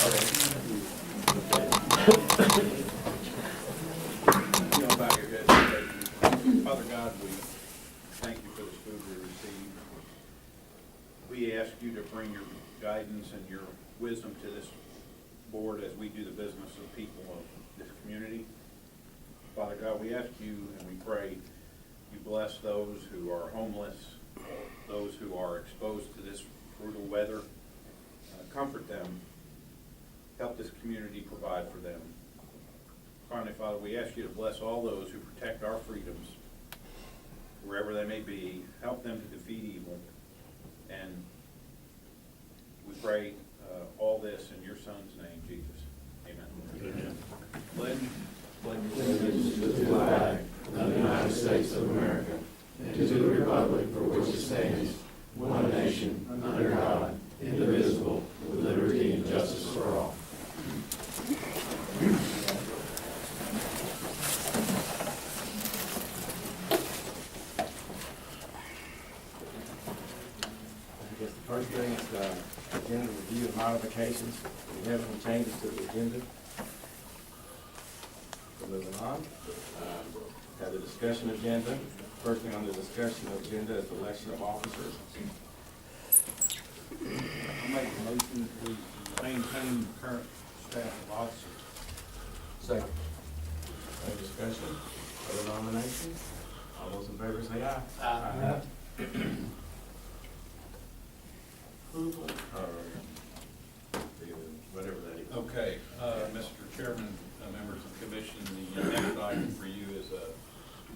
Bow your head. Father God, we thank you for this food we received. We ask you to bring your guidance and your wisdom to this board as we do the business of people of this community. Father God, we ask you and we pray you bless those who are homeless, those who are exposed to this brutal weather. Comfort them. Help this community provide for them. Finally, Father, we ask you to bless all those who protect our freedoms, wherever they may be. Help them to defeat evil. And we pray all this in your Son's name, Jesus. Amen. Amen. Pledge. Allegiance to the flag of the United States of America and to the republic for which it stands, one nation, under God, indivisible, with liberty and justice for all. First thing is agenda review and modifications. Do we have any changes to the agenda? So moving on. Got the discussion agenda. First thing on the discussion agenda is election of officers. I'll make a motion to maintain current staff of officers. Second. Any discussion? Other nominations? All those in favor say aye. Aye. Approval, or whatever that is. Okay, Mr. Chairman, members of the commission, the next item for you is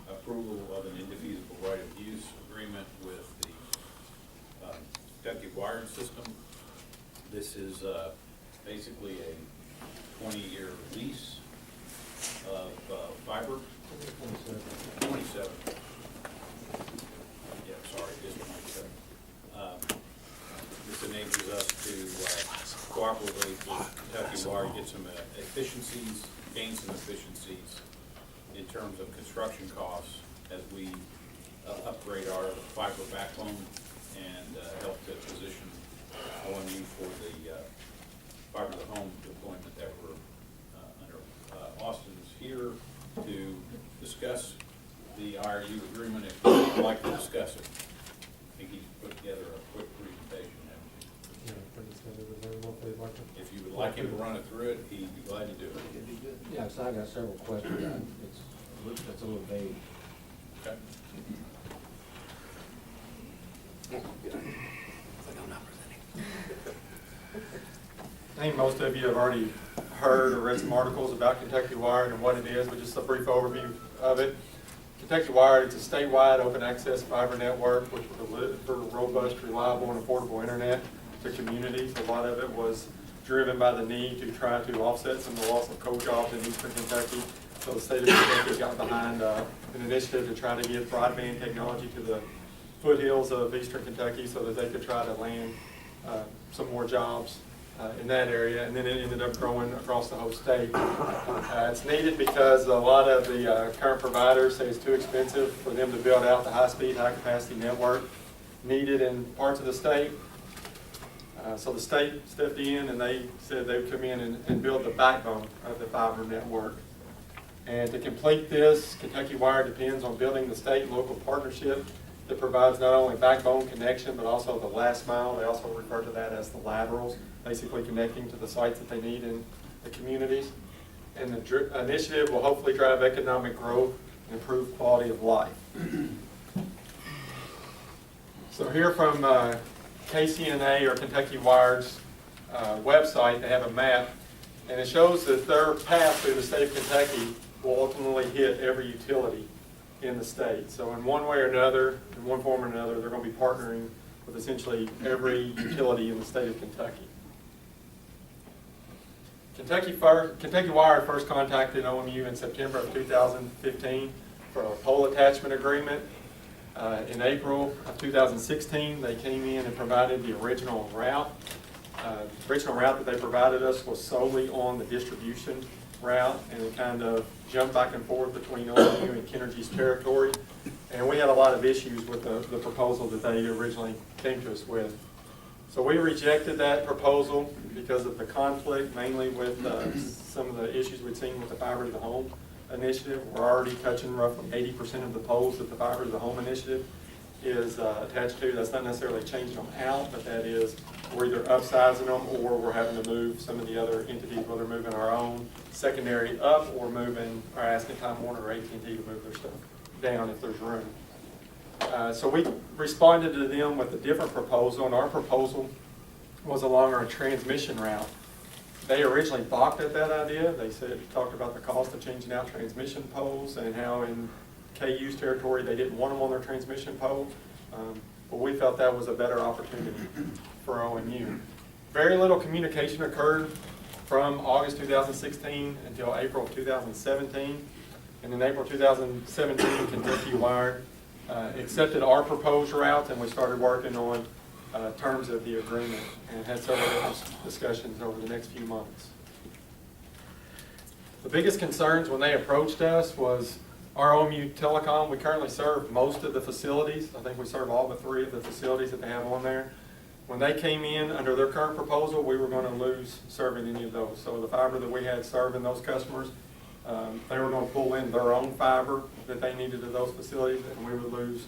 approval of an indefeasible right of use agreement with the Kentucky wired system. This is basically a 20-year lease of fiber. 27. Yeah, sorry, it is 27. This enables us to cooperate with Kentucky Wire, get some efficiencies, gain some efficiencies in terms of construction costs as we upgrade our fiber backbone and help to position OMU for the fiber to the home deployment that we're under. Austin's here to discuss the IRU agreement if you'd like to discuss it. I think he's put together a quick presentation. If you would like him to run it through it, he'd be glad to do it. Yeah, so I got several questions. It's a little vague. Okay. I think most of you have already heard or read some articles about Kentucky Wired and what it is, but just a brief overview of it. Kentucky Wired, it's a statewide open access fiber network which will deliver robust, reliable, and affordable internet to communities. A lot of it was driven by the need to try to offset some of the loss of coal jobs in eastern Kentucky. So the state of Kentucky got behind an initiative to try to get broadband technology to the foothills of eastern Kentucky so that they could try to land some more jobs in that area, and then it ended up growing across the whole state. It's needed because a lot of the current providers say it's too expensive for them to build out the high-speed, high-capacity network needed in parts of the state. So the state stepped in and they said they would come in and build the backbone of the fiber network. And to complete this, Kentucky Wire depends on building the state and local partnership that provides not only backbone connection, but also the last mile. They also refer to that as the laterals, basically connecting to the sites that they need in the communities. And the initiative will hopefully drive economic growth and improve quality of life. So here from KCNA or Kentucky Wire's website, they have a map, and it shows that their path through the state of Kentucky will ultimately hit every utility in the state. So in one way or another, in one form or another, they're going to be partnering with essentially every utility in the state of Kentucky. Kentucky Wire first contacted OMU in September of 2015 for a pole attachment agreement. In April of 2016, they came in and provided the original route. The original route that they provided us was solely on the distribution route, and it kind of jumped back and forth between OMU and Kennergy's territory. And we had a lot of issues with the proposal that they originally came to us with. So we rejected that proposal because of the conflict, mainly with some of the issues we'd seen with the fiber to the home initiative. We're already touching roughly 80% of the poles that the fiber to the home initiative is attached to. That's not necessarily changing them out, but that is we're either upsizing them or we're having to move some of the other entities, whether moving our own secondary up or moving, or asking Time Warner or AT&T to move their stuff down if there's room. So we responded to them with a different proposal, and our proposal was along our transmission route. They originally balked at that idea. They talked about the cost of changing out transmission poles and how in KU's territory they didn't want them on their transmission pole. But we felt that was a better opportunity for OMU. Very little communication occurred from August 2016 until April 2017. And in April 2017, Kentucky Wire accepted our proposed route, and we started working on terms of the agreement and had several different discussions over the next few months. The biggest concerns when they approached us was our OMU Telecom. We currently serve most of the facilities. I think we serve all but 3 of the facilities that they have on there. When they came in under their current proposal, we were going to lose serving any of those. So the fiber that we had serving those customers, they were going to pull in their own fiber that they needed to those facilities, and we would lose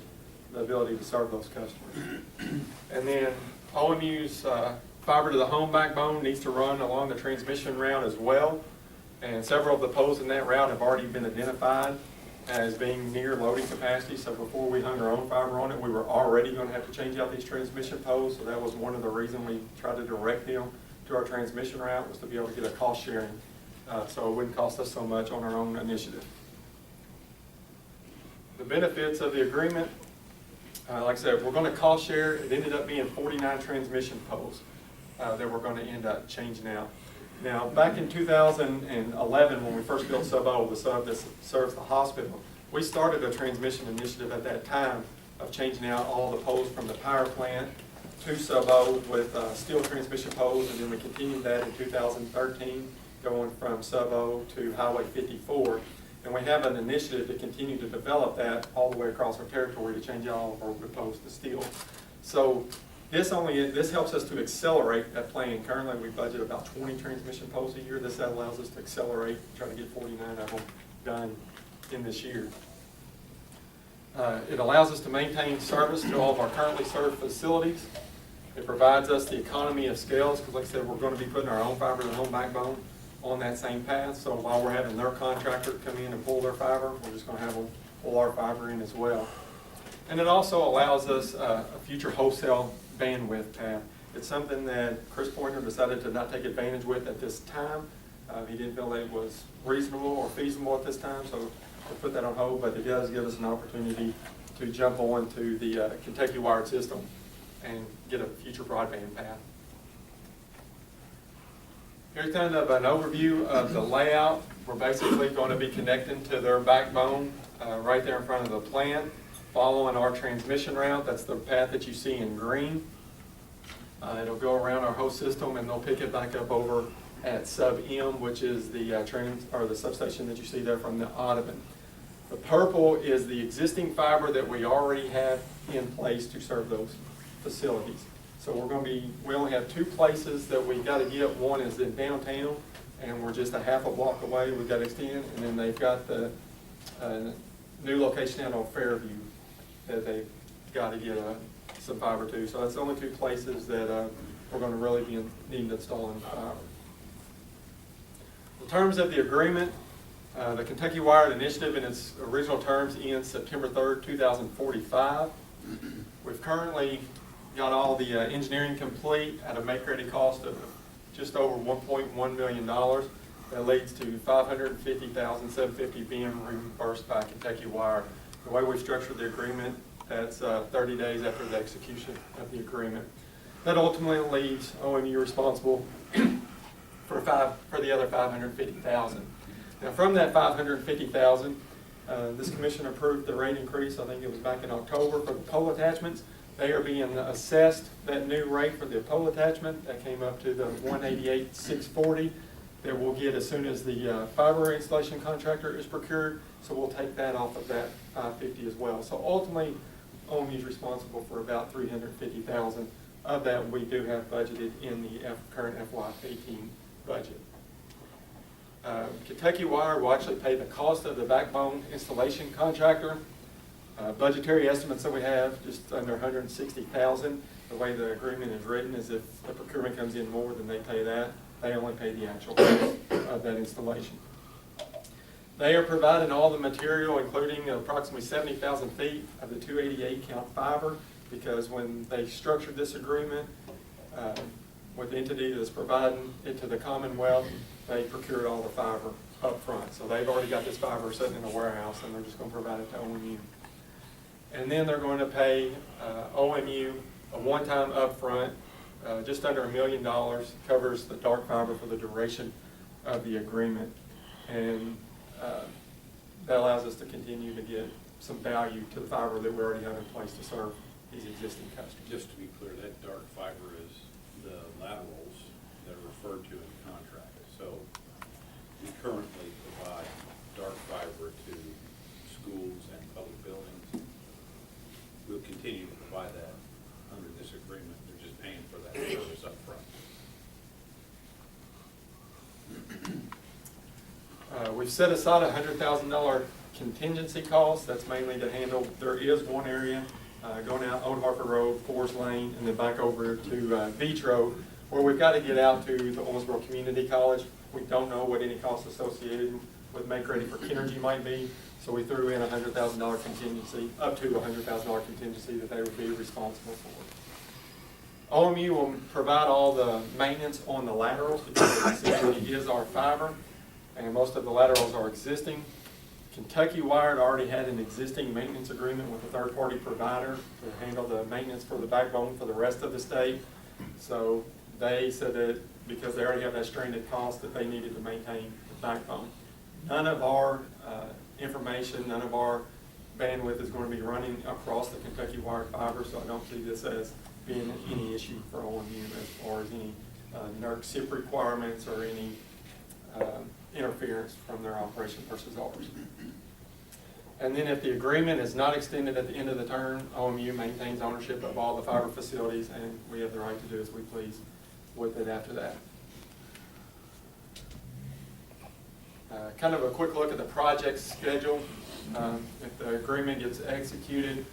the ability to serve those customers. And then OMU's fiber to the home backbone needs to run along the transmission route as well. And several of the poles in that route have already been identified as being near loading capacity. So before we hung our own fiber on it, we were already going to have to change out these transmission poles. So that was one of the reasons we tried to direct them to our transmission route, was to be able to get a cost sharing. So it wouldn't cost us so much on our own initiative. The benefits of the agreement, like I said, we're going to cost share. It ended up being 49 transmission poles that we're going to end up changing out. Now, back in 2011, when we first built Sub-O, the sub that serves the hospital, we started a transmission initiative at that time of changing out all the poles from the power plant to Sub-O with steel transmission poles, and then we continued that in 2013, going from Sub-O to Highway 54. And we have an initiative to continue to develop that all the way across our territory to change out all of our wood poles to steel. So this helps us to accelerate that plan. Currently, we budget about 20 transmission poles a year. This allows us to accelerate, try to get 49 of them done in this year. It allows us to maintain service to all of our currently served facilities. It provides us the economy of scales, because like I said, we're going to be putting our own fiber to the home backbone on that same path. So while we're having their contractor come in and pull their fiber, we're just going to have them pull our fiber in as well. And it also allows us a future wholesale bandwidth path. It's something that Chris Pointer decided to not take advantage with at this time. He didn't feel that it was reasonable or feasible at this time, so we'll put that on hold, but it does give us an opportunity to jump on to the Kentucky wired system and get a future broadband path. Here's kind of an overview of the layout. We're basically going to be connecting to their backbone right there in front of the plant, following our transmission route. That's the path that you see in green. It'll go around our host system, and they'll pick it back up over at Sub-M, which is the the substation that you see there from the Audubon. The purple is the existing fiber that we already have in place to serve those facilities. So we only have 2 places that we got to get. One is in downtown, and we're just a half a block away. We've got to extend, and then they've got the new location out on Fairview that they've got to get some fiber to. So that's the only 2 places that we're going to really be needing to install in fiber. In terms of the agreement, the Kentucky Wired Initiative in its original terms ends September 3rd, 2045. We've currently got all the engineering complete at a make-ready cost of just over $1.1 million. That leads to $550,750 being reimbursed by Kentucky Wire. The way we've structured the agreement, that's 30 days after the execution of the agreement. That ultimately leaves OMU responsible for the other $550,000. Now, from that $550,000, this commission approved the rate increase. I think it was back in October for the pole attachments. They are being assessed that new rate for the pole attachment. That came up to the $188,640 that we'll get as soon as the fiber installation contractor is procured. So we'll take that off of that $550 as well. So ultimately, OMU is responsible for about $350,000 of that we do have budgeted in the current FY18 budget. Kentucky Wire will actually pay the cost of the backbone installation contractor. Budgetary estimates that we have, just under $160,000. The way the agreement is written is if the procurement comes in more than they pay that, they only pay the actual cost of that installation. They are providing all the material, including approximately 70,000 feet of the 288 count fiber, because when they structured this agreement with the entity that's providing it to the Commonwealth, they procured all the fiber up front. So they've already got this fiber sitting in a warehouse, and they're just going to provide it to OMU. And then they're going to pay OMU a one-time upfront, just under $1 million, covers the dark fiber for the duration of the agreement. And that allows us to continue to get some value to the fiber that we already have in place to serve these existing customers. Just to be clear, that dark fiber is the laterals that are referred to in the contract. So we currently provide dark fiber to schools and public buildings. We'll continue to provide that under this agreement. They're just paying for that service up front. We've set aside a $100,000 contingency cost. That's mainly to handle, there is one area going out Old Hartford Road, Forest Lane, and then back over to Beach Road, where we've got to get out to the Owensboro Community College. We don't know what any costs associated with Make Ready for Kinergy might be, so we threw in a $100,000 contingency, up to a $100,000 contingency that they would be responsible for. OMU will provide all the maintenance on the laterals because it essentially is our fiber, and most of the laterals are existing. Kentucky Wired already had an existing maintenance agreement with a third-party provider to handle the maintenance for the backbone for the rest of the state. So they said that because they already have that stranded cost that they needed to maintain the backbone. None of our information, none of our bandwidth is going to be running across the Kentucky Wired fiber, so I don't see this as being any issue for OMU as far as any NERC SIP requirements or any interference from their operation versus ours. And then if the agreement is not extended at the end of the term, OMU maintains ownership of all the fiber facilities, and we have the right to do as we please with it after that. Kind of a quick look at the project schedule. If the agreement gets executed,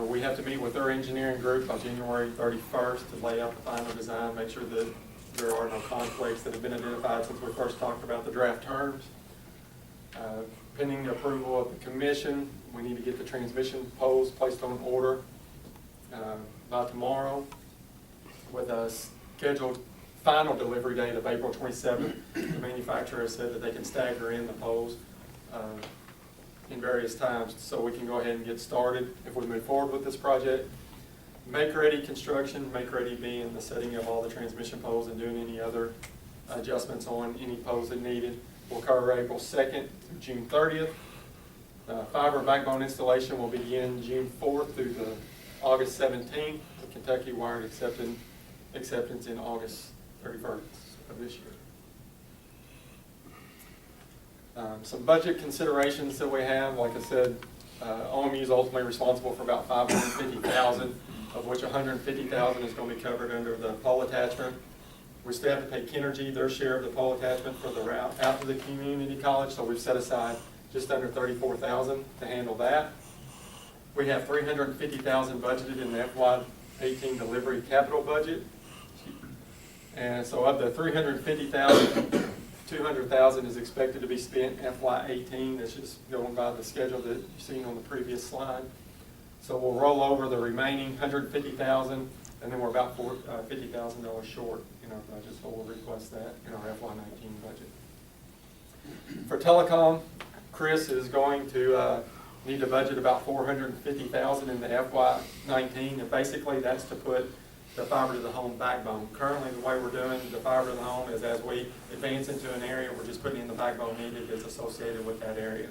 we have to meet with their engineering group by January 31st to lay out the final design, make sure that there are no conflicts that have been identified since we first talked about the draft terms. Pending the approval of the commission, we need to get the transmission poles placed on order by tomorrow with a scheduled final delivery date of April 27th. The manufacturer has said that they can stagger in the poles in various times so we can go ahead and get started if we move forward with this project. Make ready construction, make ready being the setting of all the transmission poles and doing any other adjustments on any poles that needed, will cover April 2nd through June 30th. Fiber backbone installation will begin June 4th through the August 17th. The Kentucky Wired acceptance in August 31st of this year. Some budget considerations that we have, like I said, OMU is ultimately responsible for about $550,000, of which $150,000 is going to be covered under the pole attachment. We still have to pay Kinergy their share of the pole attachment for the route out to the community college, so we've set aside just under $34,000 to handle that. We have $350,000 budgeted in the FY18 delivery capital budget. And so of the $350,000, $200,000 is expected to be spent FY18. That's just going by the schedule that you've seen on the previous slide. So we'll roll over the remaining $150,000, and then we're about $50,000 short in our budget, so we'll request that in our FY19 budget. For telecom, Chris is going to need to budget about $450,000 in the FY19, and basically that's to put the fiber to the home backbone. Currently, the way we're doing the fiber to the home is as we advance into an area, we're just putting in the backbone needed that's associated with that area.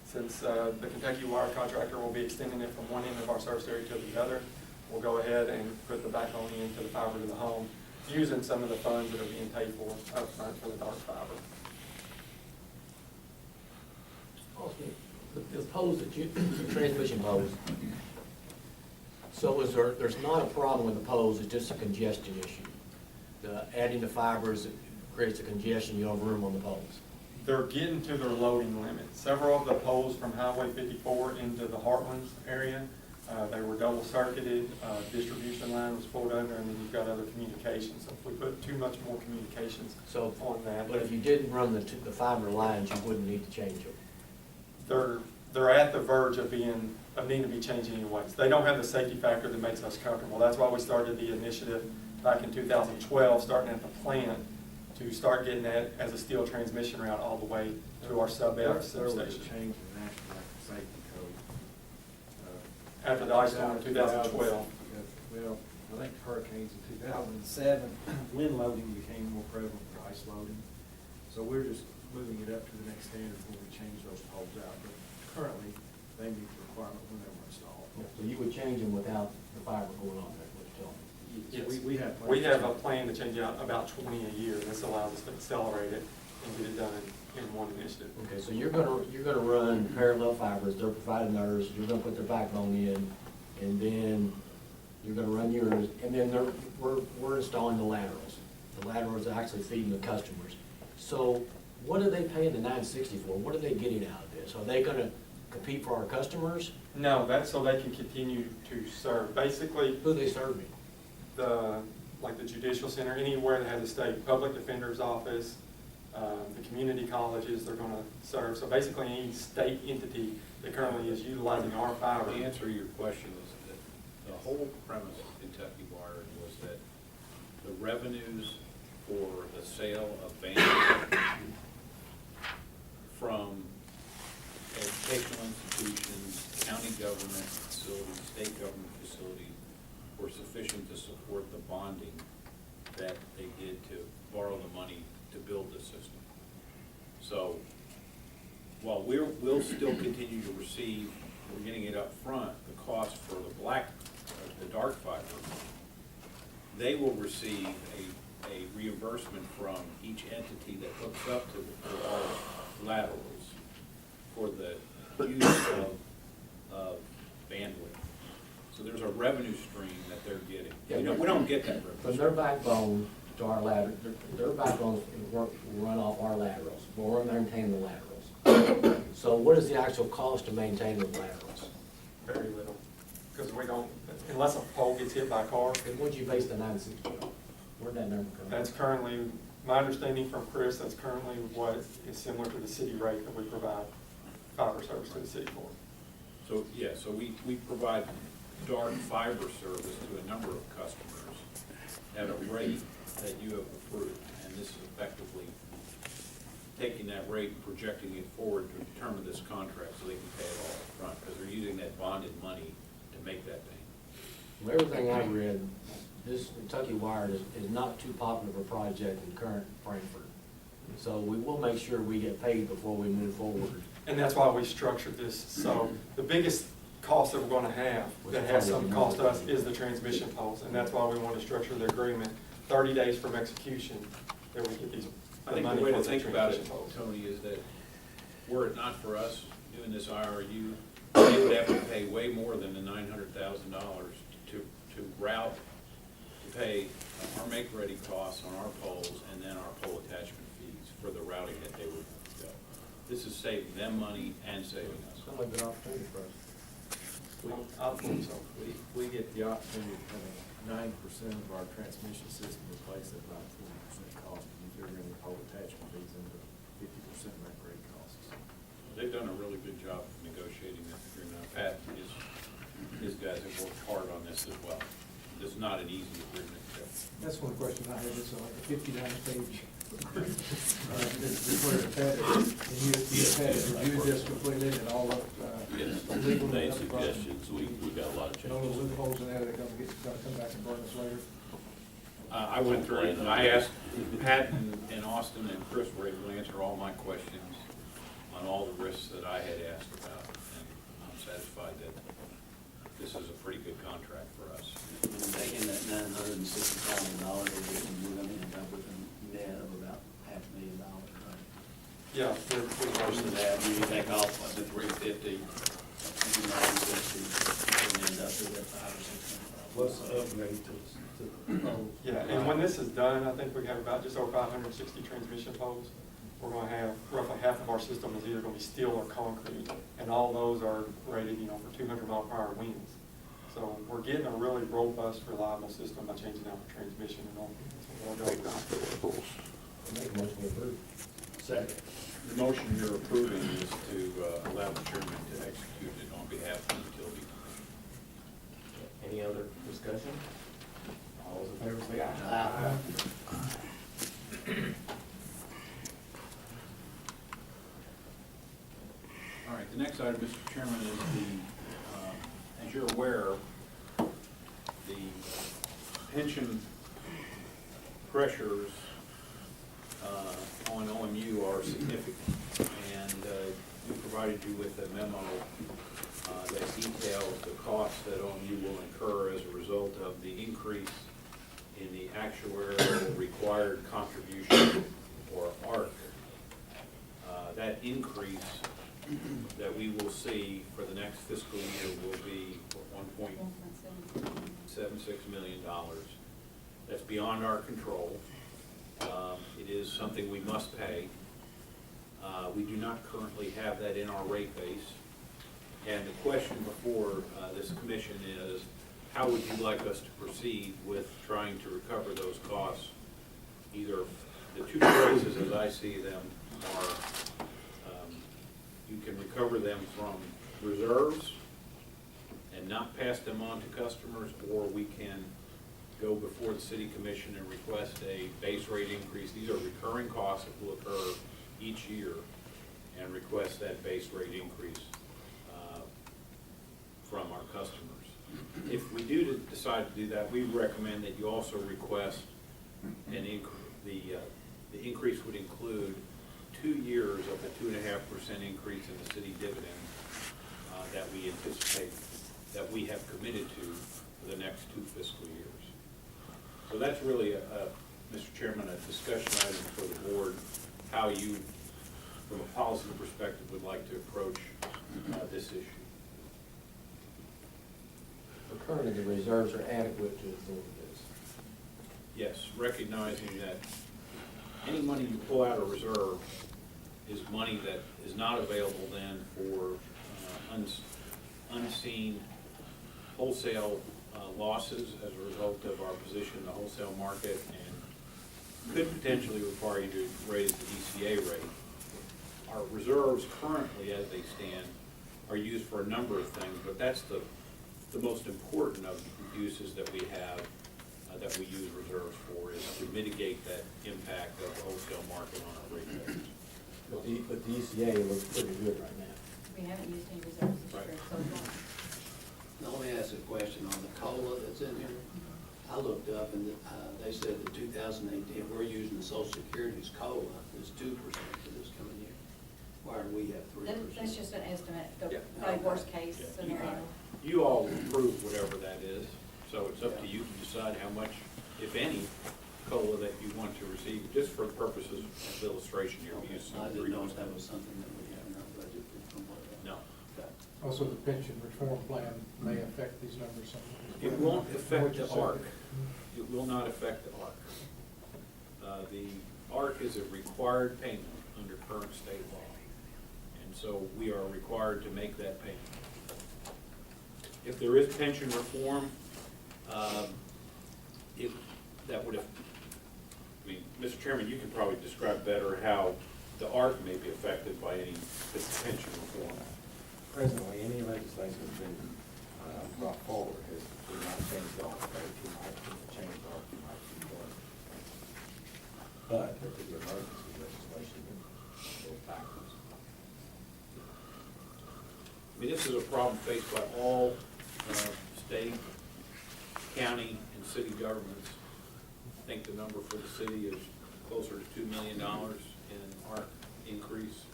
Since the Kentucky Wire contractor will be extending it from one end of our service area to the other, we'll go ahead and put the backbone into the fiber to the home using some of the funds that are being paid for up front for the dark fiber. The poles that you, the transmission poles, So there's not a problem with the poles, it's just a congestion issue? Adding the fibers creates a congestion, you don't have room on the poles? They're getting to their loading limit. Several of the poles from Highway 54 into the Heartland area, they were double circuited, distribution line was pulled under, and then you've got other communications. So if we put too much more communications So, on that. but if you didn't run the fiber lines, you wouldn't need to change them? They're at the verge of needing to be changed anyways. They don't have the safety factor that makes us comfortable. That's why we started the initiative back in 2012, starting at the plant, to start getting that as a steel transmission route all the way to our sub-F There was a substation. change in the National Active Safety Code. After the ice storm in 2012. Well, I think hurricanes in 2007, wind loading became more prevalent than ice loading. So we're just moving it up to the next standard before we change those poles out. But currently, they meet the requirement when they were installed. So you would change them without the fiber going on there, what you're telling me? Yes. We have plans. We have a plan to change out about 20 a year, and this allows us to accelerate it and get it done in one initiative. Okay, so you're gonna run parallel fibers, they're providing theirs, you're gonna put their backbone in, and then you're gonna run yours, and then we're installing the laterals. The laterals are actually feeding the customers. So what are they paying the $960 for? What are they getting out of this? Are they gonna compete for our customers? No, that's so they can continue to serve. Basically, Who are they serving? like the judicial center, anywhere that has a state public defender's office, the community colleges, they're gonna serve. So basically, any state entity that currently is utilizing our fiber. The answer to your question is that the whole premise of Kentucky Wired was that the revenues for the sale of bandwidth from educational institutions, county government facilities, state government facilities, were sufficient to support the bonding that they did to borrow the money to build the system. So while we'll still continue to receive, we're getting it up front, the cost for the dark fiber, they will receive a reimbursement from each entity that hooks up to our laterals for the use of bandwidth. So there's a revenue stream that they're getting. We don't get that revenue. From their backbone to our lateral, their backbones will run off our laterals, but we're maintaining the laterals. So what is the actual cost to maintain the laterals? Very little, because we don't, unless a pole gets hit by a car. And what'd you base the $960 on? Where'd that number come from? That's currently, my understanding from Chris, that's currently what is similar to the city rate that we provide fiber service to the city for. So, yeah, so we provide dark fiber service to a number of customers at a rate that you have approved. And this is effectively taking that rate and projecting it forward to determine this contract so they can pay it all up front, because they're using that bonded money to make that payment. From everything I've read, this Kentucky Wired is not too popular of a project in current Frankfurt. So we will make sure we get paid before we move forward. And that's why we structured this. So the biggest cost that we're gonna have, that has some cost to us, is the transmission poles. And that's why we want to structure the agreement 30 days from execution, that we get these. I think the money way for to the think about it, transmission poles. Tony, is that were it not for us doing this IRU, they would have to pay way more than the $900,000 to route, to pay our make-ready costs on our poles and then our pole attachment fees for the routing that they would go. This is saving them money and saving us. Sounds like a good opportunity for us. I think so. We get the opportunity to have 90% of our transmission system replaced at about 40% cost. And you figure in the pole attachment fees into 50% of that grade costs. They've done a really good job of negotiating this agreement. Pat and his guys have worked hard on this as well. This is not an easy agreement. That's one question I had, it's like a 59-page. This where it's at, and you had to review this completely and all of, Yes, legal. made suggestions, we got a lot of No little changes. loopholes in there that gonna come back and burn us later. I went through it, and I asked Pat and Austin and Chris were able to answer all my questions on all the risks that I had asked about, and I'm satisfied that this is a pretty good contract for us. Taking that $960,000, we're gonna end up with a net of about $500,000, right? Yeah. Versus that, when you take off the $350, end up with that $500 or $600. What's the upgrade to the poles? Yeah, and when this is done, I think we have about just over 560 transmission poles. We're gonna have roughly half of our system is either gonna be steel or concrete, and all those are rated, for 200-mile-per-hour winds. So we're getting a really robust, reliable system by changing out the transmission and all. Make a motion to approve. Second. The motion you're approving is to allow the chairman to execute it on behalf of the utility company. Any other discussion? All those in favor say aye. All right, the next item, Mr. Chairman, is the, as you're aware, the pension pressures on OMU are significant. And we provided you with a memo that details the costs that OMU will incur as a result of the increase in the actuarial required contribution, or ARC. That increase that we will see for the next fiscal year will be $1.76 million. That's beyond our control. It is something we must pay. We do not currently have that in our rate base. And the question before this commission is, how would you like us to proceed with trying to recover those costs? Either the two choices, as I see them, are you can recover them from reserves and not pass them on to customers, or we can go before the city commission and request a base rate increase. These are recurring costs that will occur each year, and request that base rate increase from our customers. If we do decide to do that, we recommend that you also request the increase would include 2 years of the 2.5% increase in the city dividend that we anticipate, that we have committed to for the next 2 fiscal years. So that's really, Mr. Chairman, a discussion item for the board, how you, from a policy perspective, would like to approach this issue. So currently, the reserves are adequate to absorb this. Yes, recognizing that any money you pull out of reserve is money that is not available then for unseen wholesale losses as a result of our position in the wholesale market, and could potentially require you to raise the DCA rate. Our reserves currently, as they stand, are used for a number of things, but that's the most important of the uses that we have, that we use reserves for, is to mitigate that impact of the wholesale market on our rate base. But the ECA looks pretty good right now. We haven't used any reserves this Right. year so far. Now, let me ask a question on the COLA that's in here. I looked up and they said that 2018, we're using the Social Security's COLA is 2% for this coming year. Why do we have 3%? That's just an estimate, the Yeah. probably worst case Yeah. scenario. You all approve whatever that is, so it's up to you to decide how much, if any, COLA that you want to receive, just for purposes of illustration here. We use I didn't know if 3%. that was something that we have in our budget from what. No. Okay. Also, the pension reform plan may affect these numbers somewhat. It won't affect the What you ARC. said. It will not affect the ARC. The ARC is a required payment under current state law, and so we are required to make that payment. If there is pension reform, that would have, Mr. Chairman, you can probably describe better how the ARC may be affected by any pension reform. Presently, any legislation that's been brought forward has not changed the ARC rate. You might change the ARC, you might keep going. But there could be emergency legislation that goes backwards. This is a problem faced by all state, county, and city governments. I think the number for the city is closer to $2 million in ARC increase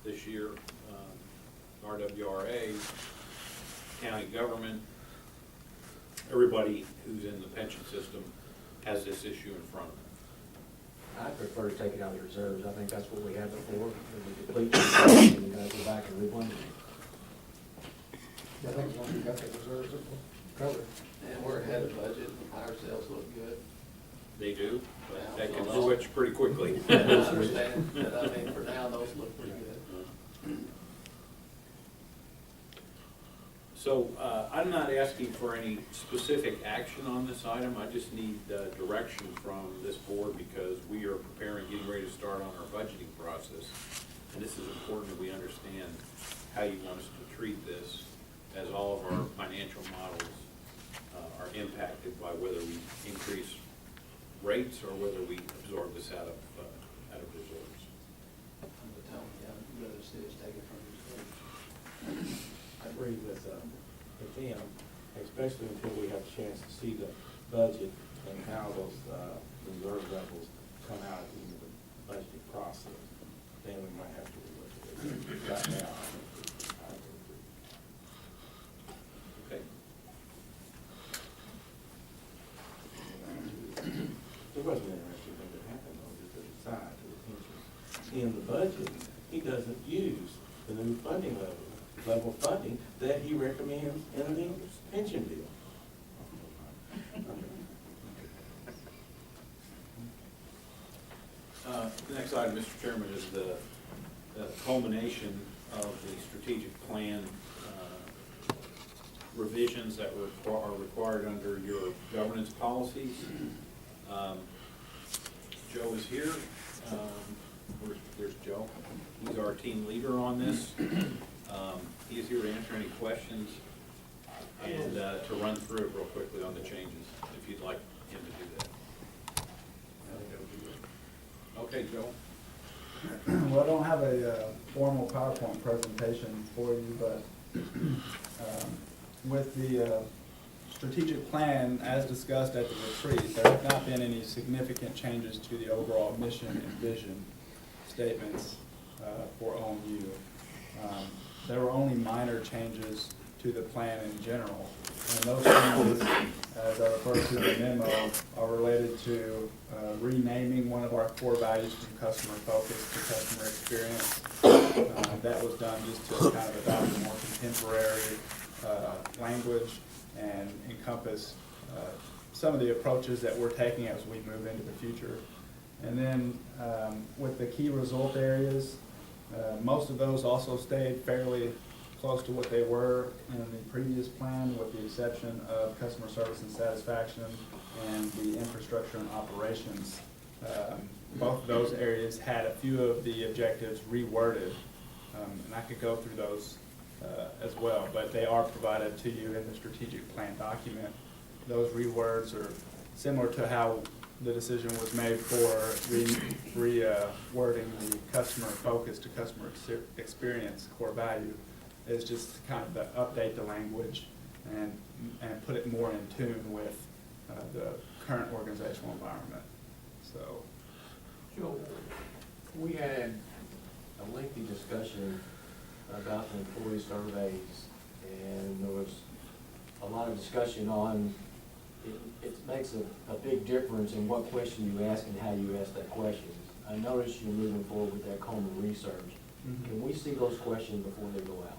this year. RWRA, county government, everybody who's in the pension system has this issue in front of them. I prefer to take it out of the reserves. I think that's what we had before. We deplete it, and we gotta go back and replenish it. I think as long as we got the reserves covered. And we're ahead of budget, the fire sales look good. They do, but that can Well, switch pretty quickly. I understand, but I mean, for now, those look pretty good. So, I'm not asking for any specific action on this item, I just need direction from this board because we are preparing, getting ready to start on our budgeting process. And this is important that we understand how you want us to treat this, as all of our financial models are impacted by whether we increase rates or whether we absorb this out of reserves. I'm gonna tell them, yeah, you'd rather see us take it from these folks. I agree with them, especially until we have a chance to see the budget and how those reserve levels come out in the budgeting process. Then we might have to look at it. Right now, I agree. Okay. There was an interesting thing that happened though, just to the side, to the pension. In the budget, he doesn't use the new funding level funding that he recommends in the pension bill. The next item, Mr. Chairman, is the culmination of the strategic plan revisions that are required under your governance policies. Joe is here. There's Joe. He's our team leader on this. He is here to answer any questions and to run through it real quickly on the changes, if you'd like him to do that. Okay, Joe. Well, I don't have a formal PowerPoint presentation for you, but with the strategic plan as discussed at the retreat, there have not been any significant changes to the overall mission and vision statements for OMU. There were only minor changes to the plan in general, and those changes, as I referred to in the memo, are related to renaming one of our core values from customer focus to customer experience. That was done just to kind of adopt a more contemporary language and encompass some of the approaches that we're taking as we move into the future. And then with the key result areas, most of those also stayed fairly close to what they were in the previous plan, with the exception of customer service and satisfaction and the infrastructure and operations. Both of those areas had a few of the objectives reworded, and I could go through those as well, but they are provided to you in the strategic plan document. Those rewords are similar to how the decision was made for rewording the customer focus to customer experience core value. Is just kind of to update the language and put it more in tune with the current organizational environment. So, Joe, we had a lengthy discussion about the employee surveys, and there was a lot of discussion on, it makes a big difference in what question you ask and how you ask that question. I noticed you're moving forward with that Coleman research. Mhm. Can we see those questions before they go out?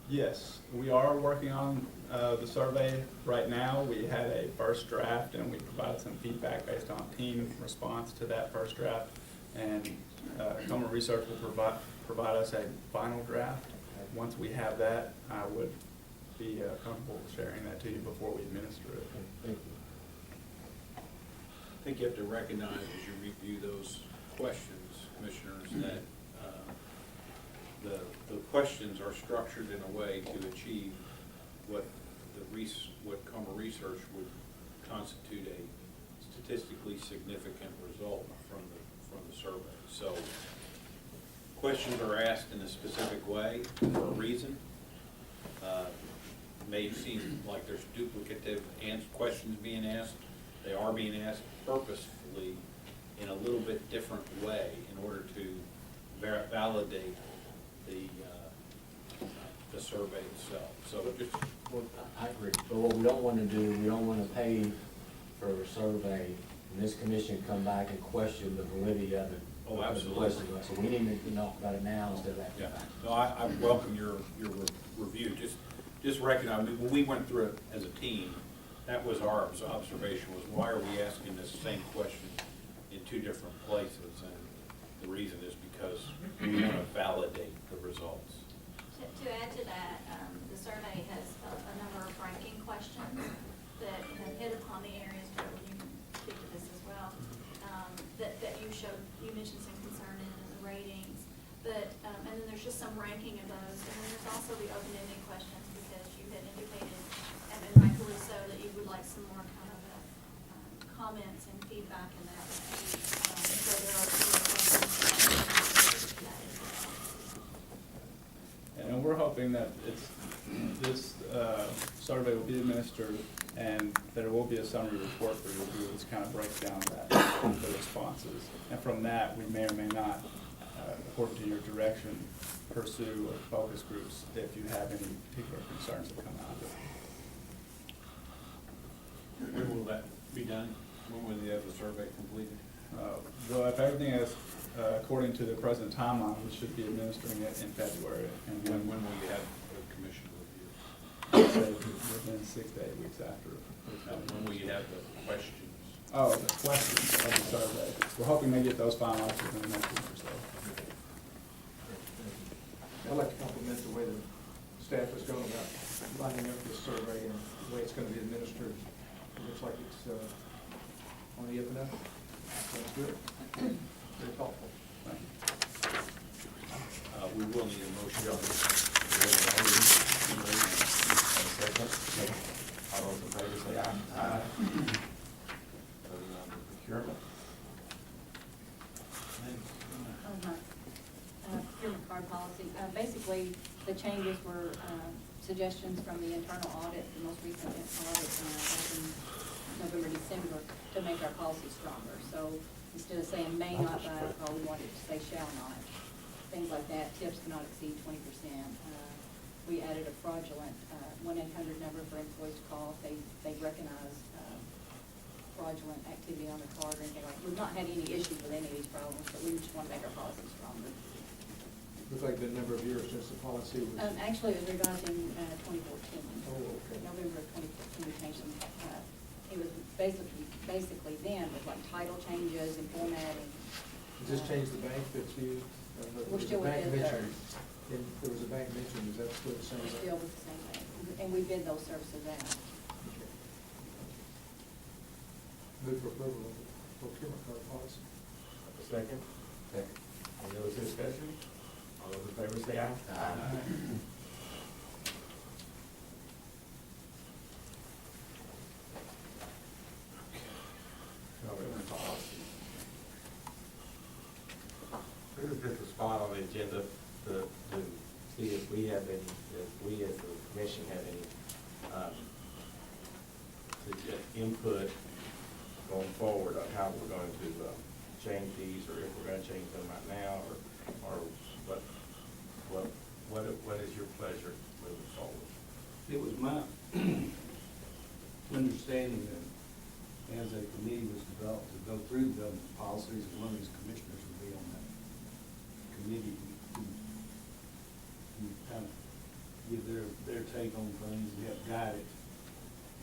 yes, we are working on the survey right now. We had a first draft, and we provided some feedback based on team response to that first draft. And Coleman Research will provide us a final draft. Once we have that, I would be comfortable sharing that to you before we administer it. Thank you. I think you have to recognize as you review those questions, commissioners, that the questions are structured in a way to achieve what Comer Research would constitute a statistically significant result from the survey. So questions are asked in a specific way for a reason. May seem like there's duplicative questions being asked. They are being asked purposefully in a little bit different way in order to validate the survey itself. So just, Well, I agree, but what we don't wanna do, we don't wanna pay for a survey, and this commission come back and question the validity of it. Oh, absolutely. So we need to know about it now instead of after the yeah, fact. no, I welcome your review. Just just recognize, I mean, when we went through it as a team, that was our observation, was why are we asking this same question in two different places? And the reason is because we want to validate the results. To add to that, the survey has a number of ranking questions that have hit upon the areas, Joe, you can speak to this as well, that you showed, you mentioned some concern in the ratings, but, and then there's just some ranking of those, and then there's also the open-ended questions, because you had indicated, and rightfully so, that you would like some more kind of comments and feedback in that. So there are questions that as well. And we're hoping that this survey will be administered and there will be a summary report for you to review, which kind of breaks down the responses. And from that, we may or may not, according to your direction, pursue focus groups if you have any particular concerns that come out of it. When will that be done? When will you have the survey completed? Well, if everything is according to the present timeline, we should be administering it in February. And When will you have the commission review? say within 6 to 8 weeks after. When will you have the questions? Oh, the questions of the survey. We're hoping they get those finalized within the next week or so. I'd like to compliment the way the staff is going about lining up this survey and the way it's going to be administered. It looks like it's on the up and up. That's good. Very thoughtful. Thank you. We will need a motion on this. All those in favor say aye. Aye. Voting on the procurement. Procurement card policy, basically, the changes were suggestions from the internal audit, the most recent audit back in November, December, to make our policy stronger. So instead of saying may not buy alcohol, we wanted to say shall not. Things like that, tips cannot exceed 20%. We added a fraudulent 1-800 number for employees to call if they recognize fraudulent activity on the card or anything like that. We've not had any issues with any of these problems, but we just want to make our policy stronger. Looks like the number of years since the policy was. Actually, it was revised in 2014. Oh, okay. November of 2014, we changed them. It was basically then with like title changes and formatting. Does this change the bank that's used? We're still with Bank it, mentioned. There was a bank mentioned, is that still the same? We're still with the same thing, and we bid those services out. Okay. Move for approval of the procurement card policy. A second? Second. Any other discussion? All those in favor say aye. Aye. Government policy. This is just a spot on the agenda to see if we have any, if we as the commission have any input going forward on how we're going to change these, or if we're going to change them right now, or what is your pleasure moving forward? It was my understanding that as a committee was developed to go through the government policies, and one of these commissioners would be on that committee to kind of give their take on things and help guide it.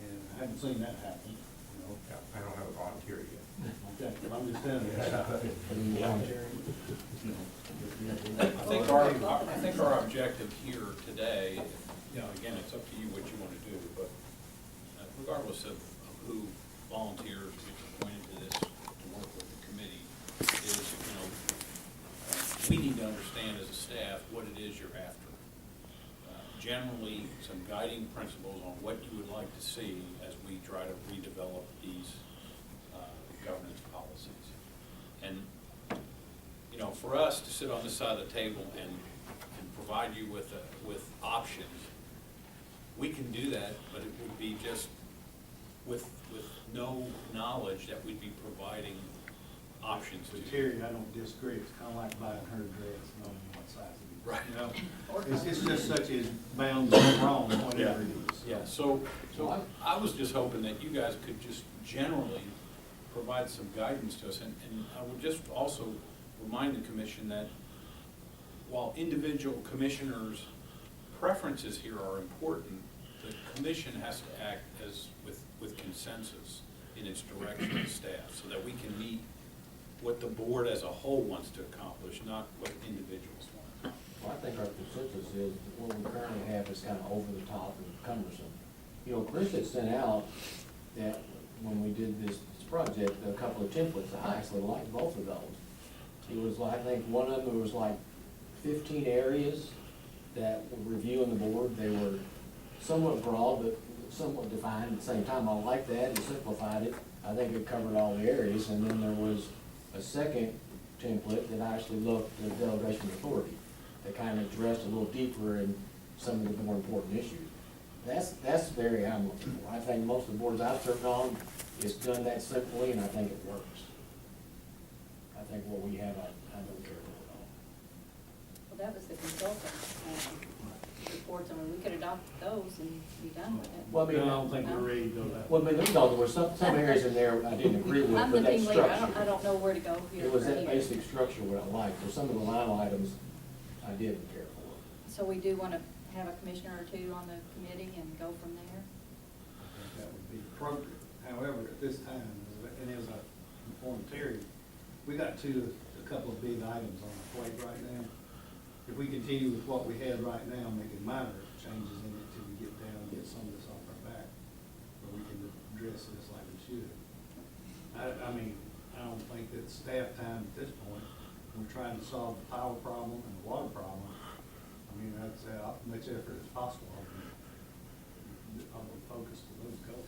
And I haven't seen that happen, you know. I don't have a volunteer yet. Okay, I'm just telling you. I think our objective here today, you know, again, it's up to you what you want to do, but regardless of who volunteers gets appointed to this, to work with the committee, is, you know, we need to understand as a staff what it is you're after. Generally, some guiding principles on what you would like to see as we try to redevelop these governance policies. And, you know, for us to sit on this side of the table and provide you with options, we can do that, but it would be just with no knowledge that we'd be providing options to. Terry, I don't disagree. It's kind of like buying a herd dress, knowing what size it is. Right. You know, it's just such as bound and wrong, whatever it is. Yeah, so I was just hoping that you guys could just generally provide some guidance to us, and I would just also remind the commission that while individual commissioners preferences here are important. The commission has to act with consensus in its direction of staff, so that we can meet what the board as a whole wants to accomplish, not what individuals want. Well, I think our consensus is that what we currently have is kind of over the top and cumbersome. You know, Chris had sent out that when we did this project, a couple of templates. I actually liked both of those. It was like, I think one of them was like 15 areas that were reviewing the board. They were somewhat broad, but somewhat defined at the same time. I liked that and simplified it. I think it covered all the areas. And then there was a second template that actually looked at delegation of authority, that kind of addressed a little deeper in some of the more important issues. That's the area I'm looking for. I think most of the boards I've served on, it's done that simply, and I think it works. I think what we have, I don't care for it all. Well, that was the consultant, reports, I mean, we could adopt those and be done with it. Well, I mean, I don't think we're ready to go that. Well, I mean, there were some areas in there I didn't agree with, I'm but the that team leader, structure. I don't know where to go here. It was from that here. basic structure what I liked. For some of the line items, I didn't care for. So we do want to have a commissioner or two on the committee and go from there? I think that would be appropriate. However, at this time, and as I informed Terry, we got a couple of big items on our plate right now. If we continue with what we had right now, making minor changes in it till we get down and get some of this off our back, where we can address this like we should. I mean, I don't think that staff time at this point, we're trying to solve the power problem and the water problem. I mean, I'd say much effort as possible. I'll be focused on those goals.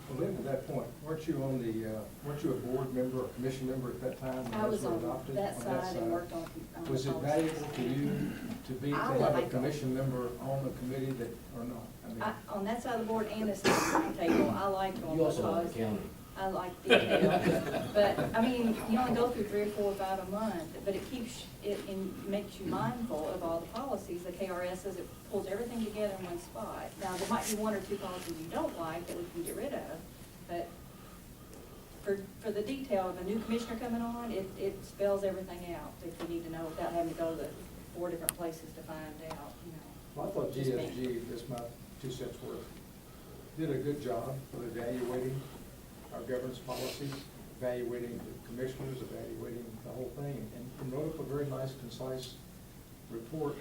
Well, then, to that point, weren't you a board member or commission member at that time? when I those was were on adopted? that side and worked on the Was it policy. valuable to you to I have a like it. commission member on the committee that, or not? I mean, On that side of the board and this side of the table, I like them You also like because the county. I like detail. But, I mean, you only go through 3 or 4 or 5 a month, but it keeps, it makes you mindful of all the policies. The KRS says it pulls everything together in one spot. Now, there might be 1 or 2 policies you don't like that we can get rid of, but for the detail of a new commissioner coming on, it spells everything out that you need to know without having to go to 4 different places to find out, you know. Well, I thought Just me. GSG, this my 2 cents worth, did a good job of evaluating our governance policies, evaluating the commissioners, evaluating the whole thing, and wrote up a very nice, concise report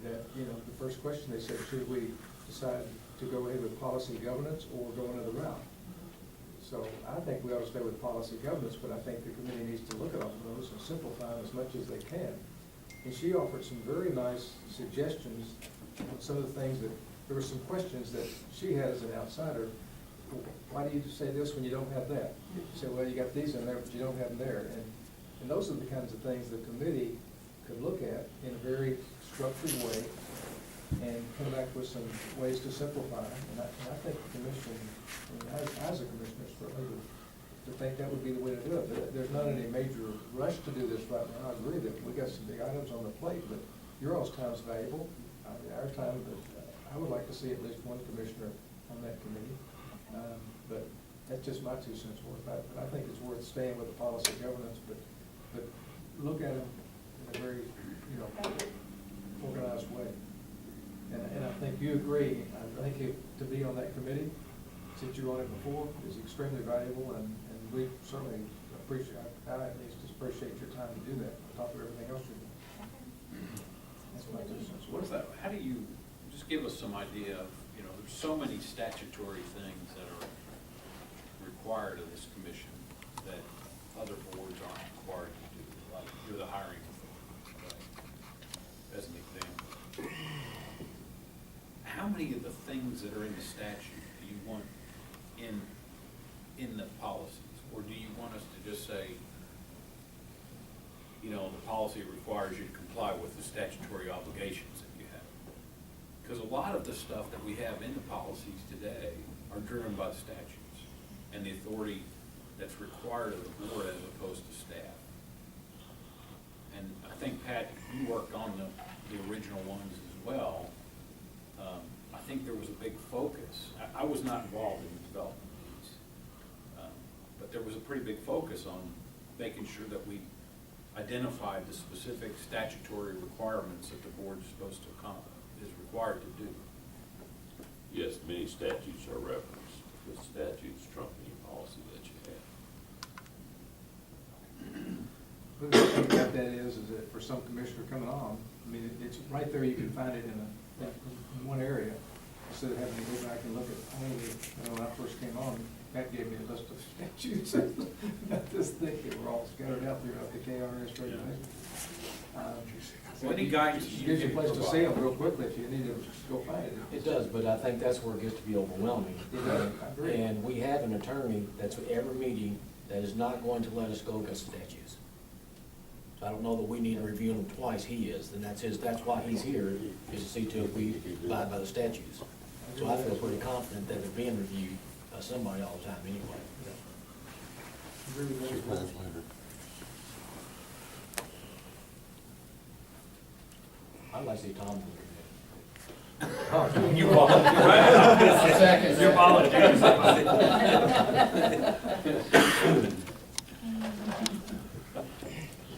that, you know, the first question they said, should we decide to go ahead with policy governance or go another route? So I think we ought to stay with policy governance, but I think the committee needs to look at all of those and simplify them as much as they can. And she offered some very nice suggestions on some of the things that, there were some questions that she had as an outsider. Why do you say this when you don't have that? You say, well, you got these in there, but you don't have them there. And those are the kinds of things the committee could look at in a very structured way and come back with some ways to simplify. And I think the commission, I mean, as a commissioner, certainly to think that would be the way to do it. But there's not any major rush to do this right now. I agree that we got some big items on the plate, but your all's time is valuable. I mean, our time, but I would like to see at least 1 commissioner on that committee. But that's just my 2 cents worth. But I think it's worth staying with the policy governance, but look at them in a very, you know, organized way. And I think you agree. I think to be on that committee, since you were on it before, is extremely valuable, and we certainly appreciate, I at least appreciate your time to do that, on top of everything else you do. That's my 2 cents. What is that, how do you, just give us some idea of, you know, there's so many statutory things that are required of this commission that other boards aren't required to do, like you're the hiring authority, right? As an example. How many of the things that are in the statute do you want in the policies? Or do you want us to just say, you know, the policy requires you to comply with the statutory obligations that you have? Because a lot of the stuff that we have in the policies today are driven by the statutes and the authority that's required of the board as opposed to staff. And I think, Pat, you worked on the original ones as well. I think there was a big focus. I was not involved in the development of these, but there was a pretty big focus on making sure that we identified the specific statutory requirements that the board is supposed to is required to do. Yes, many statutes are referenced, the statutes trump any policy that you have. The good thing about that is that for some commissioner coming on, I mean, it's right there, you can find it in one area, instead of having to go back and look at, when I first came on, that gave me a list of statutes, about this thick, they were all scattered out throughout the KRS regulations. Well, any guidance you Gives you a can place to provide. see them real quickly if you need to go find it. It does, but I think that's where it gets to be overwhelming. It does, I agree. And we have an attorney that's at every meeting that is not going to let us go against statutes. So I don't know that we need to review them twice, he is, and that's why he's here, is to see to it we abide by the statutes. So I feel pretty confident that they're being reviewed by somebody all the time anyway. Agree with those. I'd like to see Tom look at You are. Second. Your apologies. He's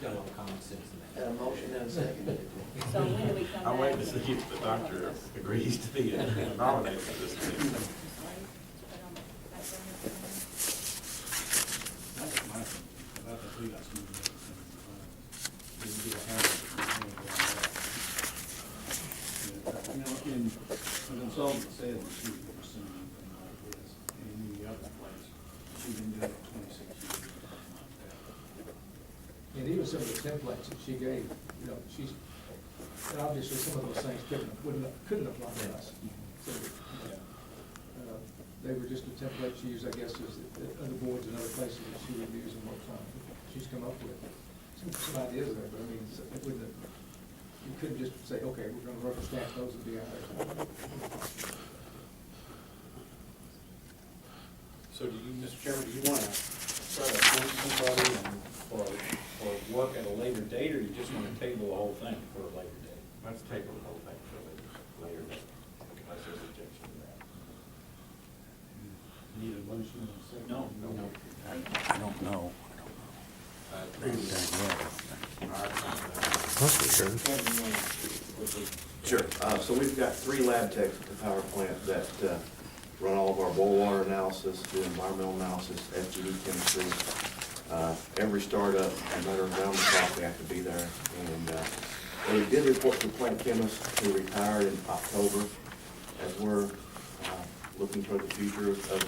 got a lot of common sense in Had a motion and a second. So when do we come back? I'm waiting to see if the doctor agrees to be nominated for this thing. You know, in, the consultant said that she would pursue anything like this in any other place. She's been doing it 26 years. And even some of the templates that she gave, you know, and obviously some of those things couldn't apply to us. So, they were just a template she used, I guess, as other boards and other places that she would use and works on. She's come up with some ideas there, but I mean, it wouldn't, you couldn't just say, okay, we're gonna rubber stamp those and be out there. So do you, Mr. Chairman, do you want to try to appoint somebody or work at a later date, or you just want to table the whole thing for a later date? Let's table the whole thing for later, unless there's objection to that. Need a motion and a second? No. I don't know. Sure. So we've got 3 lab techs at the power plant that run all of our boil water analysis, do environmental analysis, FGD chemistry. Every startup, no matter around the clock, we have to be there. And we did report to the plant chemist who retired in October. As we're looking toward the future of the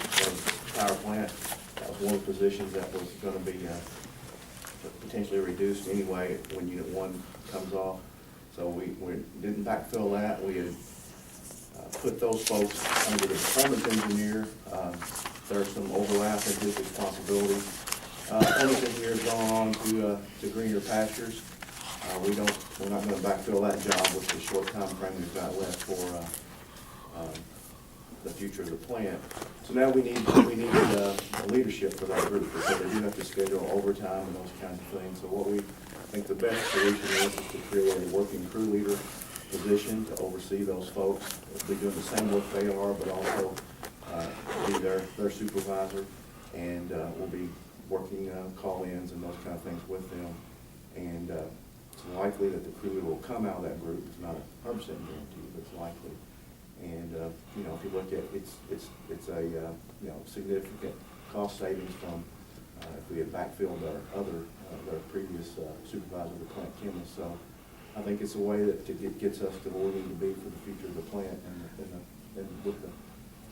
power plant, that was one of the positions that was going to be potentially reduced anyway when Unit 1 comes off. So we didn't backfill that. We had put those folks under the performance engineer. There's some overlap in his responsibilities. Performance engineer has gone on to greener pastures. We're not going to backfill that job with the short time frame we've got left for the future of the plant. So now we need leadership for that group, because they do have to schedule overtime and those kinds of things. So what we think the best solution is to create a working crew leader position to oversee those folks. They'll be doing the same work they are, but also be their supervisor, and we'll be working call-ins and those kind of things with them. And it's likely that the crew leader will come out of that group. It's not a 100% guarantee, but it's likely. And you know, if you look at it's a significant cost savings from if we had backfilled their previous supervisor, the plant chemist. So I think it's a way that gets us to where we need to be for the future of the plant, and with the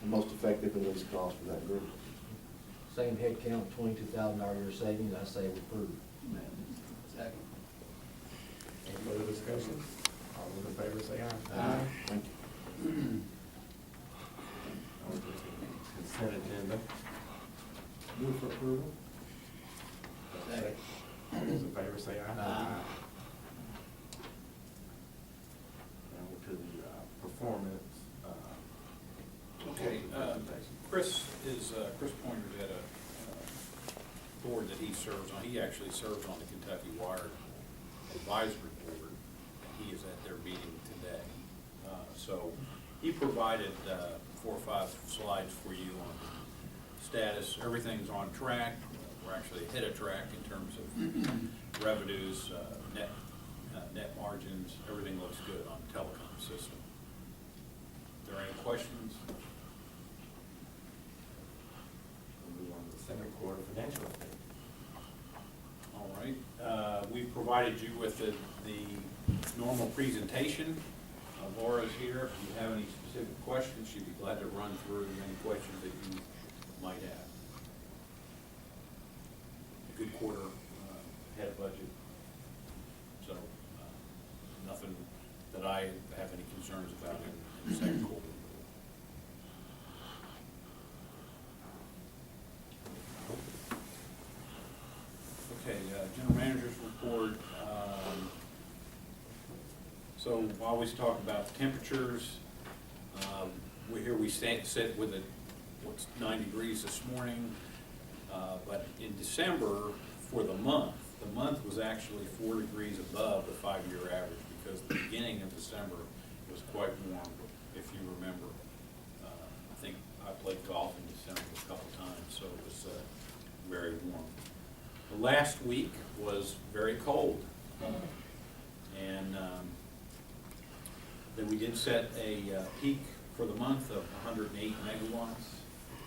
most effective and least cost for that group. Same head count, $22,000 year savings, I say we approve. Second. Any further discussion? All those in favor say aye. Aye. Thank you. Consent agenda. Move for approval. Second. All those in favor say aye. Aye. Now we're to the performance. Okay, Chris Pointer's at a board that he serves on. He actually serves on the Kentucky Wired Advisory Board, and he is at their meeting today. So he provided 4 or 5 slides for you on status. Everything's on track. We're actually ahead of track in terms of revenues, net margins. Everything looks good on the telecom system. there any questions? We'll move on to the second quarter financial update. All right, we've provided you with the normal presentation. Laura's here. If you have any specific questions, she'd be glad to run through any questions that you might have. A good quarter, ahead of budget. So, nothing that I have any concerns about in the second quarter. Okay, general manager's report. So while we talk about temperatures, we sit with what's 9 degrees this morning, but in December for the month was actually 4 degrees above the 5-year average, because the beginning of December was quite warm, if you remember. I think I played golf in December a couple times, so it was very warm. The last week was very cold, and then we did set a peak for the month of 108 megawatts,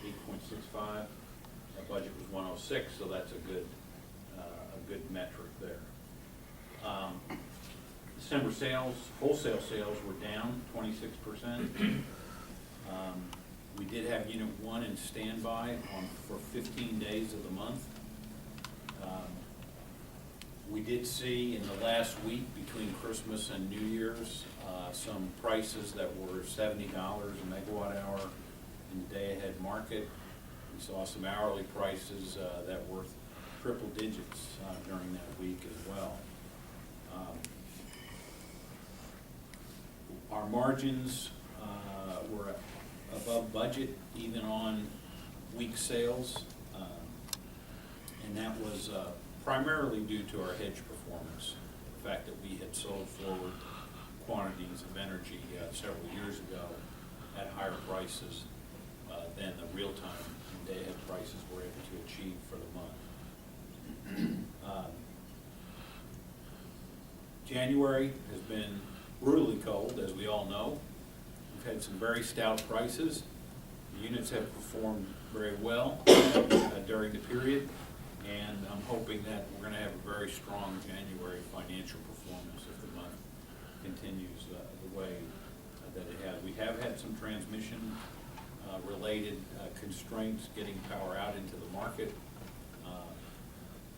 8.65. Our budget was 106, so that's a good metric there. December sales, wholesale sales were down 26%. We did have Unit 1 in standby for 15 days of the month. We did see in the last week between Christmas and New Year's some prices that were $70 a megawatt hour in the day-ahead market. We saw some hourly prices that were triple digits during that week as well. Our margins were above budget even on weak sales, and that was primarily due to our hedge performance. The fact that we had sold forward quantities of energy several years ago at higher prices than the real-time and day-ahead prices we're able to achieve for the month. January has been brutally cold, as we all know. We've had some very stout prices. The units have performed very well during the period, and I'm hoping that we're going to have a very strong January financial performance if the month continues the way that it has. We have had some transmission related constraints getting power out into the market.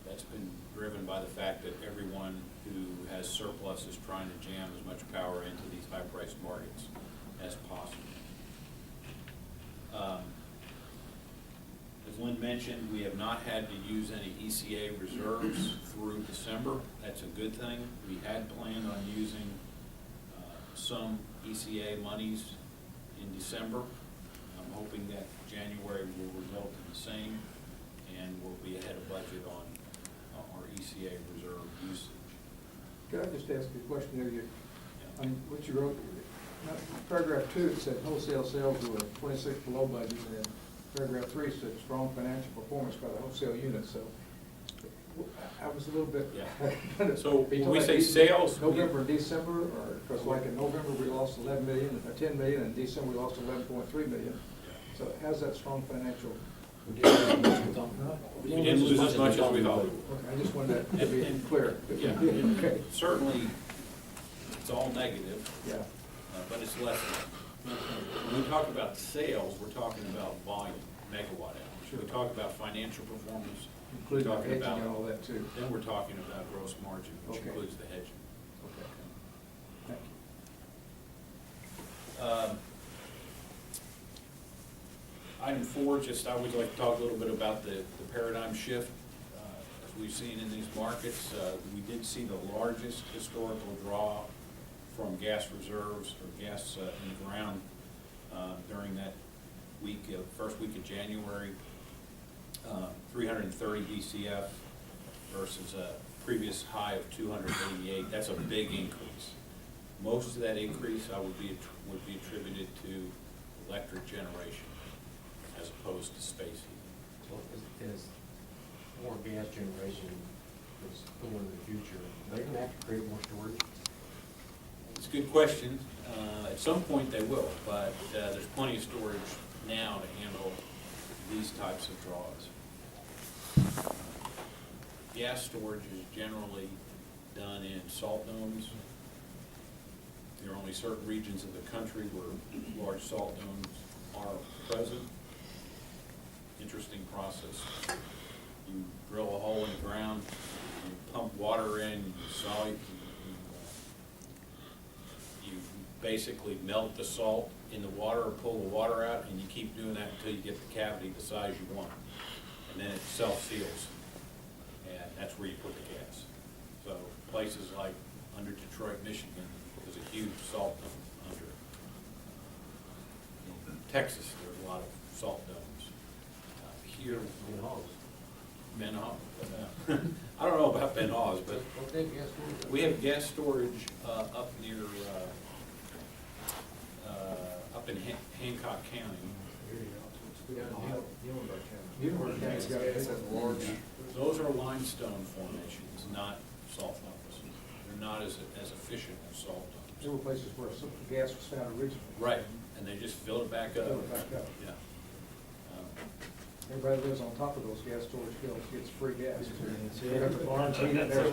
That's been driven by the fact that everyone who has surplus is trying to jam as much power into these high-priced markets as possible. As Lynn mentioned, we have not had to use any ECA reserves through December. That's a good thing. We had planned on using some ECA monies in December. I'm hoping that January will result in the same, and we'll be ahead of budget on our ECA reserve usage. Could I just ask you a question there? On what you wrote, paragraph 2, it said wholesale sales were 26 below budget, and then paragraph 3 said strong financial performance by the wholesale unit. So I was a little bit. Yeah. So when we say sales, November and December, or because like in November we lost 11 million, or 10 million, and in December we lost 11.3 million. So how's that strong financial? We didn't lose as much as we thought. we didn't lose as much as we thought. Okay, I just wanted that to be clear. Yeah, Okay. certainly, it's all negative, Yeah. but it's less. When we talk about sales, we're talking about volume, megawatt hours. We talk about financial performance, we're Including talking hedging about, and all that too. then we're talking about gross margin, which Okay. includes the hedging. Okay. Thank you. Item 4, just I would like to talk a little bit about the paradigm shift as we've seen in these markets. We did see the largest historical draw from gas reserves or gas in the ground during that week, first week of January, 330 BCF versus a previous high of 288. That's a big increase. Most of that increase would be attributed to electric generation as opposed to space heating. So as more gas generation is going in the future, they're gonna have to create more storage. It's a good question. It's some point they will, but there's plenty of storage now to handle these types of draws. Gas storage is generally done in salt domes. There are only certain regions of the country where large salt domes are present. Interesting process. You drill a hole in the ground, you pump water in, you salt, you basically melt the salt in the water or pull the water out, and you keep doing that until you get the cavity the size you want. And then it self-seals, and that's where you put the gas. So places like under Detroit, Michigan, there's a huge salt dome under it. In Texas, there's a lot of salt domes. Here, Ben Hawes. I don't know about Ben Hawes, but we have gas storage up near, up in Hancock County. Those are limestone formations, not salt domes. They're not as efficient as salt domes. There were places where some gas was found originally. Right, and they just fill it back up. Fill it back up. Yeah. Everybody that lives on top of those gas storage fields gets free gas. They have to quarantine it there.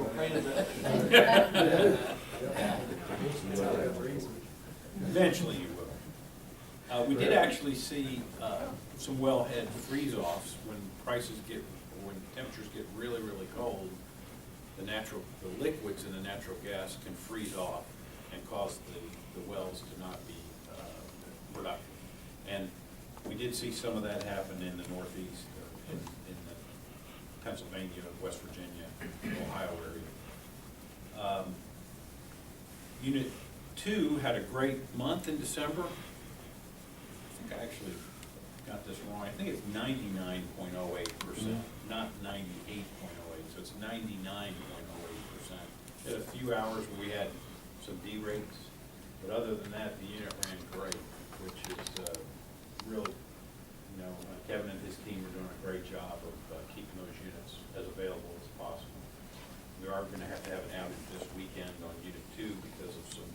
Eventually you will. We did actually see some wellhead freeze-offs when when temperatures get really, really cold. The liquids in the natural gas can freeze off and cause the wells to not be productive. And we did see some of that happen in the Northeast, in the Pennsylvania, West Virginia, Ohio area. Unit 2 had a great month in December. I think I actually got this wrong. I think it's 99.08%, not 98.08, so it's 99.08%. Had a few hours where we had some D-rates, but other than that, the unit ran great, which is really, Kevin and his team are doing a great job of keeping those units as available as possible. We are going to have an outage this weekend on Unit 2 because of some